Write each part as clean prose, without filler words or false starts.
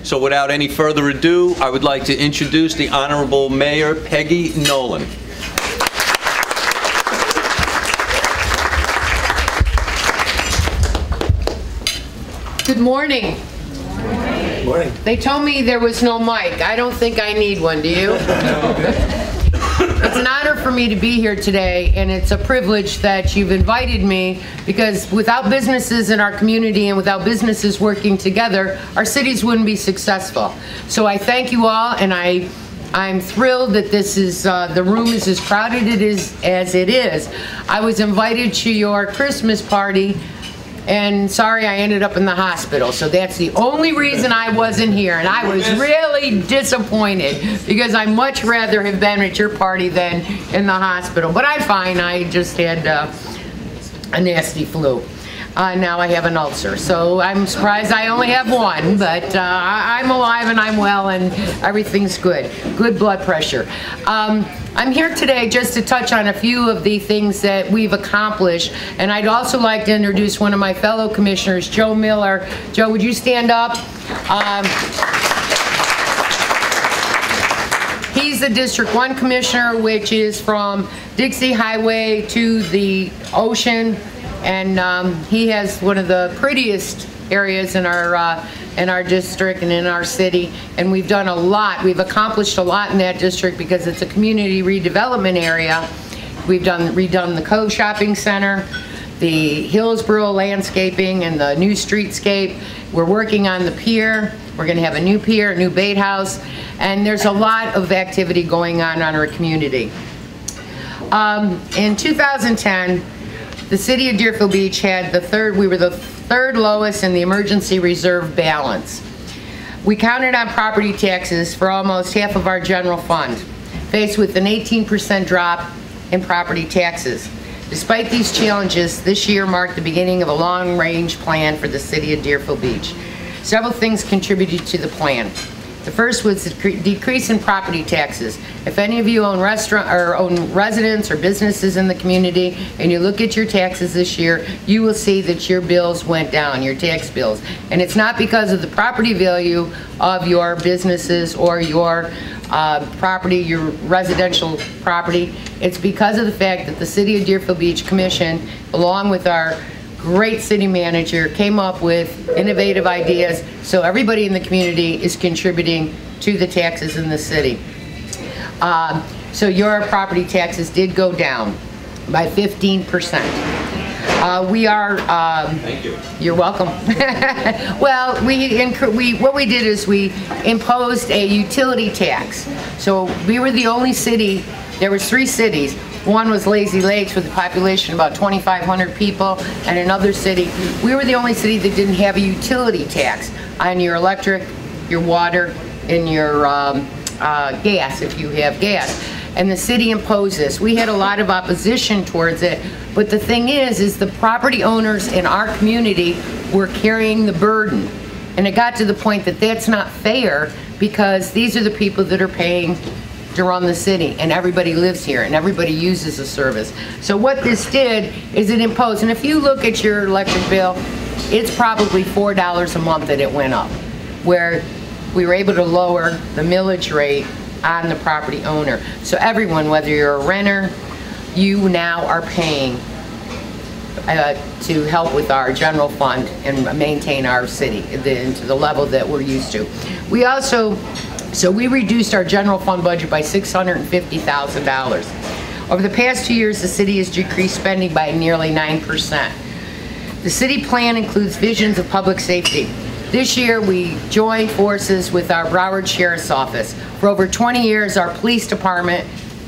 So without any further ado, I would like to introduce the Honorable Mayor Peggy Noland. Good morning. Good morning. They told me there was no mic. I don't think I need one, do you? It's an honor for me to be here today, and it's a privilege that you've invited me, because without businesses in our community and without businesses working together, our cities wouldn't be successful. So I thank you all, and I'm thrilled that this is the room is as crowded as it is. I was invited to your Christmas party, and sorry, I ended up in the hospital. So that's the only reason I wasn't here. And I was really disappointed, because I'd much rather have been at your party than in the hospital. But I'm fine. I just had a nasty flu. Now I have an ulcer. So I'm surprised I only have one. But I'm alive and I'm well and everything's good. Good blood pressure. I'm here today just to touch on a few of the things that we've accomplished, and I'd also like to introduce one of my fellow commissioners, Joe Miller. Joe, would you stand up? He's the District 1 Commissioner, which is from Dixie Highway to the ocean, and he has one of the prettiest areas in our district and in our city, and we've done a lot. We've accomplished a lot in that district because it's a community redevelopment area. We've redone the Cove Shopping Center, the Hillsborough landscaping, and the new streetscape. We're working on the pier. We're going to have a new pier, a new bait house, and there's a lot of activity going on our community. In 2010, the city of Deerfield Beach had we were the third lowest in the emergency reserve balance. We counted on property taxes for almost half of our general fund, faced with an 18% drop in property taxes. Despite these challenges, this year marked the beginning of a long-range plan for the city of Deerfield Beach. Several things contributed to the plan. The first was the decrease in property taxes. If any of you own residents or businesses in the community, and you look at your taxes this year, you will see that your bills went down, your tax bills. And it's not because of the property value of your businesses or your property, your residential property. It's because of the fact that the City of Deerfield Beach Commission, along with our great city manager, came up with innovative ideas, so everybody in the community is contributing to the taxes in the city. So your property taxes did go down by 15%. We are. Thank you. You're welcome. Well, what we did is we imposed a utility tax. So we were the only city. There was 3 cities. One was Lazy Lakes with a population of about 2,500 people, and another city. We were the only city that didn't have a utility tax on your electric, your water, and your gas, if you have gas. And the city imposed this. We had a lot of opposition towards it, but the thing is the property owners in our community were carrying the burden. And it got to the point that that's not fair, because these are the people that are paying to run the city, and everybody lives here and everybody uses the service. So what this did is it imposed, and if you look at your electric bill, it's probably $4 a month that it went up, where we were able to lower the millage rate on the property owner. So everyone, whether you're a renter, you now are paying to help with our general fund and maintain our city to the level that we're used to. So we reduced our general fund budget by $650,000. Over the past 2 years, the city has decreased spending by nearly 9%. The city plan includes visions of public safety. This year, we joined forces with our Broward Sheriff's Office. For over 20 years, our police department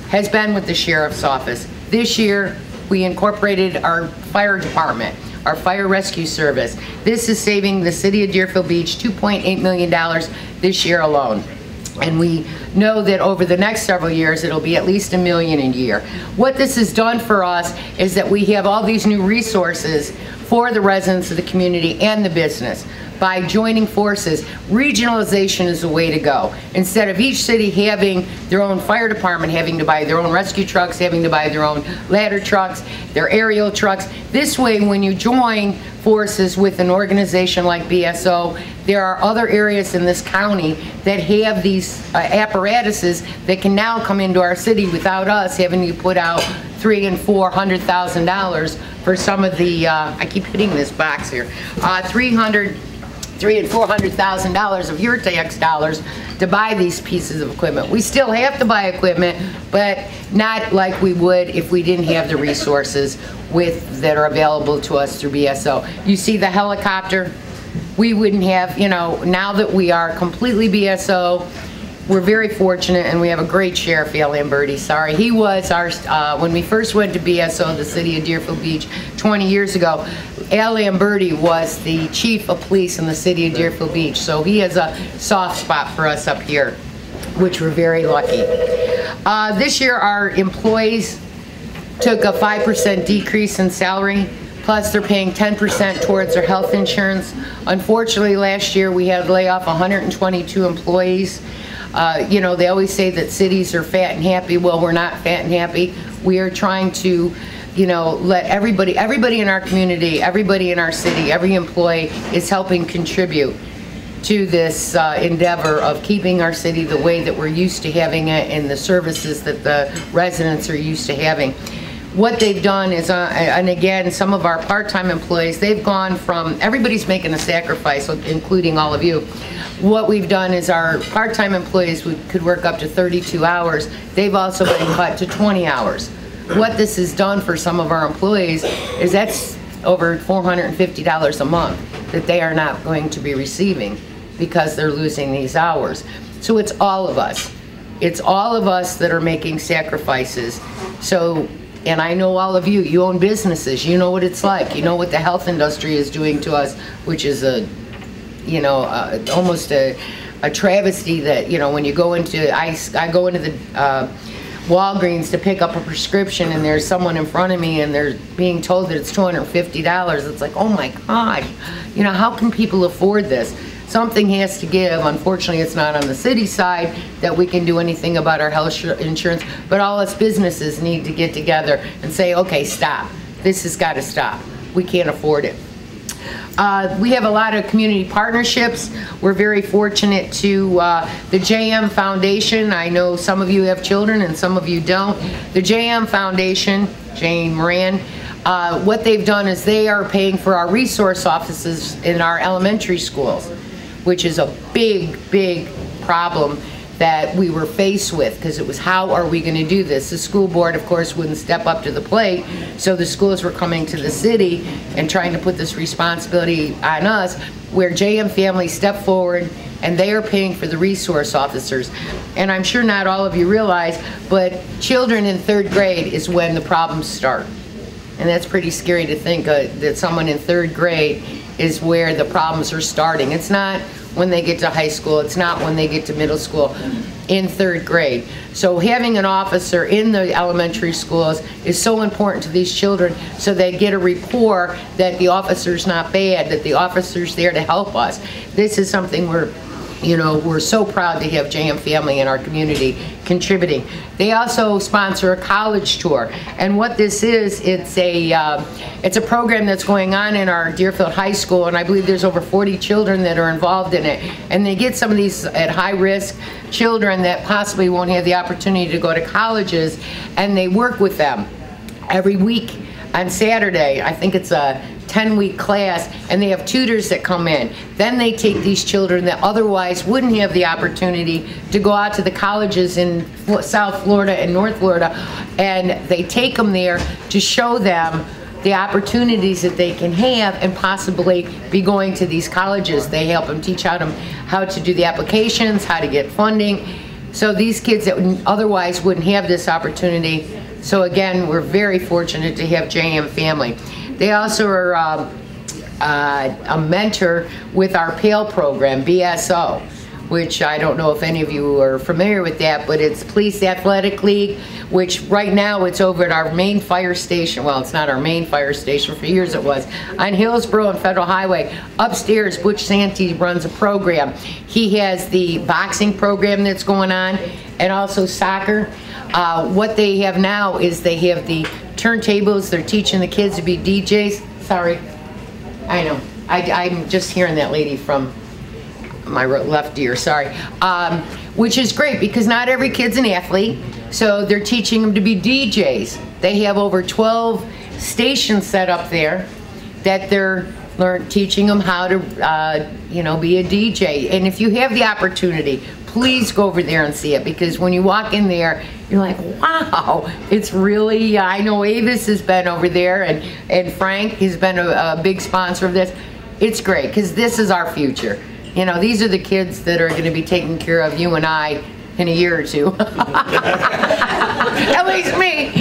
has been with the Sheriff's Office. This year, we incorporated our fire department, our fire rescue service. This is saving the city of Deerfield Beach $2.8 million this year alone. And we know that over the next several years, it'll be at least $1 million a year. What this has done for us is that we have all these new resources for the residents of the community and the business. By joining forces, regionalization is the way to go. Instead of each city having their own fire department, having to buy their own rescue trucks, having to buy their own ladder trucks, their aerial trucks, this way when you join forces with an organization like BSO. There are other areas in this county that have these apparatuses that can now come into our city without us having to put out $300,000 and $400,000 for some of the, I keep hitting this box here, $300,000 and $400,000 of your tax dollars to buy these pieces of equipment. We still have to buy equipment, but not like we would if we didn't have the resources that are available to us through BSO. You see the helicopter? We wouldn't have, you know, now that we are completely BSO, we're very fortunate, and we have a great sheriff, Al Lamberti. Sorry, he was our, when we first went to BSO, the city of Deerfield Beach, 20 years ago, Al Lamberti was the chief of police in the city of Deerfield Beach, so he has a soft spot for us up here, which we're very lucky. This year, our employees took a 5% decrease in salary, plus they're paying 10% towards their health insurance. Unfortunately, last year, we had to lay off 122 employees. You know, they always say that cities are fat and happy. Well, we're not fat and happy. We are trying to, you know, let everybody in our community, everybody in our city, every employee is helping contribute to this endeavor of keeping our city the way that we're used to having it and the services that the residents are used to having. What they've done is, and again, some of our part-time employees, they've gone from, everybody's making a sacrifice, including all of you. What we've done is our part-time employees could work up to 32 hours. They've also been cut to 20 hours. What this has done for some of our employees is that's over $450 a month that they are not going to be receiving because they're losing these hours. So it's all of us. It's all of us that are making sacrifices. So, and I know all of you, you own businesses, you know what it's like. You know what the health industry is doing to us, which is a, you know, almost a travesty that, you know, when you go into, I go into the Walgreens to pick up a prescription and there's someone in front of me and they're being told that it's $250. It's like, oh my God, you know, how can people afford this? Something has to give. Unfortunately, it's not on the city side that we can do anything about our health insurance, but all us businesses need to get together and say, okay, stop. This has got to stop. We can't afford it. We have a lot of community partnerships. We're very fortunate to the JM Foundation. I know some of you have children and some of you don't. The JM Foundation, Jane Moran, what they've done is they are paying for our resource offices in our elementary schools, which is a big, big problem that we were faced with, because it was, how are we going to do this? The school board, of course, wouldn't step up to the plate, so the schools were coming to the city and trying to put this responsibility on us, where JM Family stepped forward and they are paying for the resource officers. And I'm sure not all of you realize, but children in 3rd grade is when the problems start. And that's pretty scary to think that someone in 3rd grade is where the problems are starting. It's not when they get to high school, it's not when they get to middle school, in 3rd grade. So having an officer in the elementary schools is so important to these children, so they get a rapport that the officer's not bad, that the officer's there to help us. This is something we're so proud to have JM Family in our community contributing. They also sponsor a college tour, and what this is, it's a program that's going on in our Deerfield High School, and I believe there's over 40 children that are involved in it, and they get some of these at high risk children that possibly won't have the opportunity to go to colleges, and they work with them every week on Saturday. I think it's a 10-week class, and they have tutors that come in. Then they take these children that otherwise wouldn't have the opportunity to go out to the colleges in South Florida and North Florida, and they take them there to show them the opportunities that they can have and possibly be going to these colleges. They help them teach them how to do the applications, how to get funding. So these kids that otherwise wouldn't have this opportunity. So again, we're very fortunate to have JM Family. They also are a mentor with our PAIL program, BSO, which I don't know if any of you are familiar with that, but it's Police Athletic League, which right now it's over at our main fire station. Well, it's not our main fire station, for years it was, on Hillsborough and Federal Highway. Upstairs, Butch Santee runs a program. He has the boxing program that's going on, and also soccer. What they have now is they have the turntables. They're teaching the kids to be DJs. Sorry. I know. I'm just hearing that lady from my left ear, sorry. Which is great because not every kid's an athlete, so they're teaching them to be DJs. They have over 12 stations set up there that they're teaching them how to, be a DJ. And if you have the opportunity, please go over there and see it, because when you walk in there, you're like, wow, it's really, I know Avis has been over there, and Frank has been a big sponsor of this. It's great, because this is our future. You know, these are the kids that are going to be taking care of you and I in a year or two. At least me.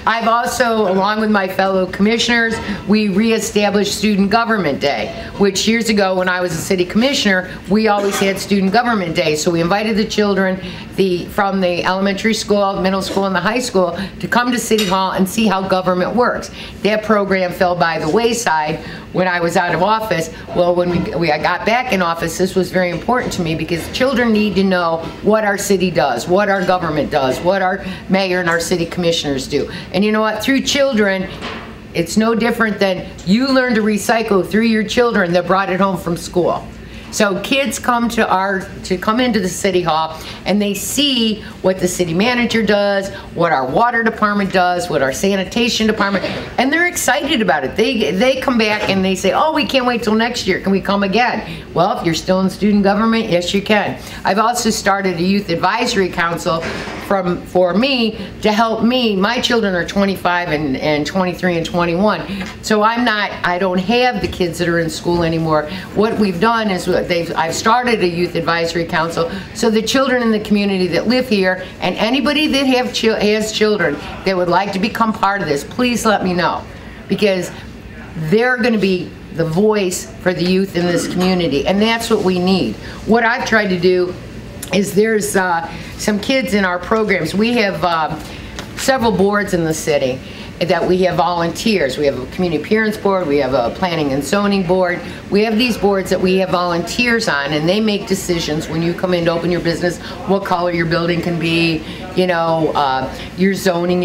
I've also, along with my fellow commissioners, we reestablished Student Government Day, which years ago when I was a city commissioner, we always had Student Government Day. So we invited the children from the elementary school, middle school, and the high school to come to City Hall and see how government works. That program fell by the wayside when I was out of office. Well, when I got back in office, this was very important to me, because children need to know what our city does, what our government does, what our mayor and our city commissioners do. And you know what? Through children, it's no different than you learn to recycle through your children that brought it home from school. So kids come come into the City Hall and they see what the city manager does, what our water department does, what our sanitation department, and they're excited about it. They come back and they say, oh, we can't wait till next year. Can we come again? Well, if you're still in student government, yes, you can. I've also started a youth advisory council for me to help me. My children are 25 and 23 and 21. So I don't have the kids that are in school anymore. What we've done is I've started a youth advisory council, so the children in the community that live here and anybody that has children that would like to become part of this, please let me know, because they're going to be the voice for the youth in this community, and that's what we need. What I've tried to do is there's some kids in our programs. We have several boards in the city that we have volunteers. We have a community appearance board, we have a planning and zoning board. We have these boards that we have volunteers on, and they make decisions when you come in to open your business, what color your building can be, your zoning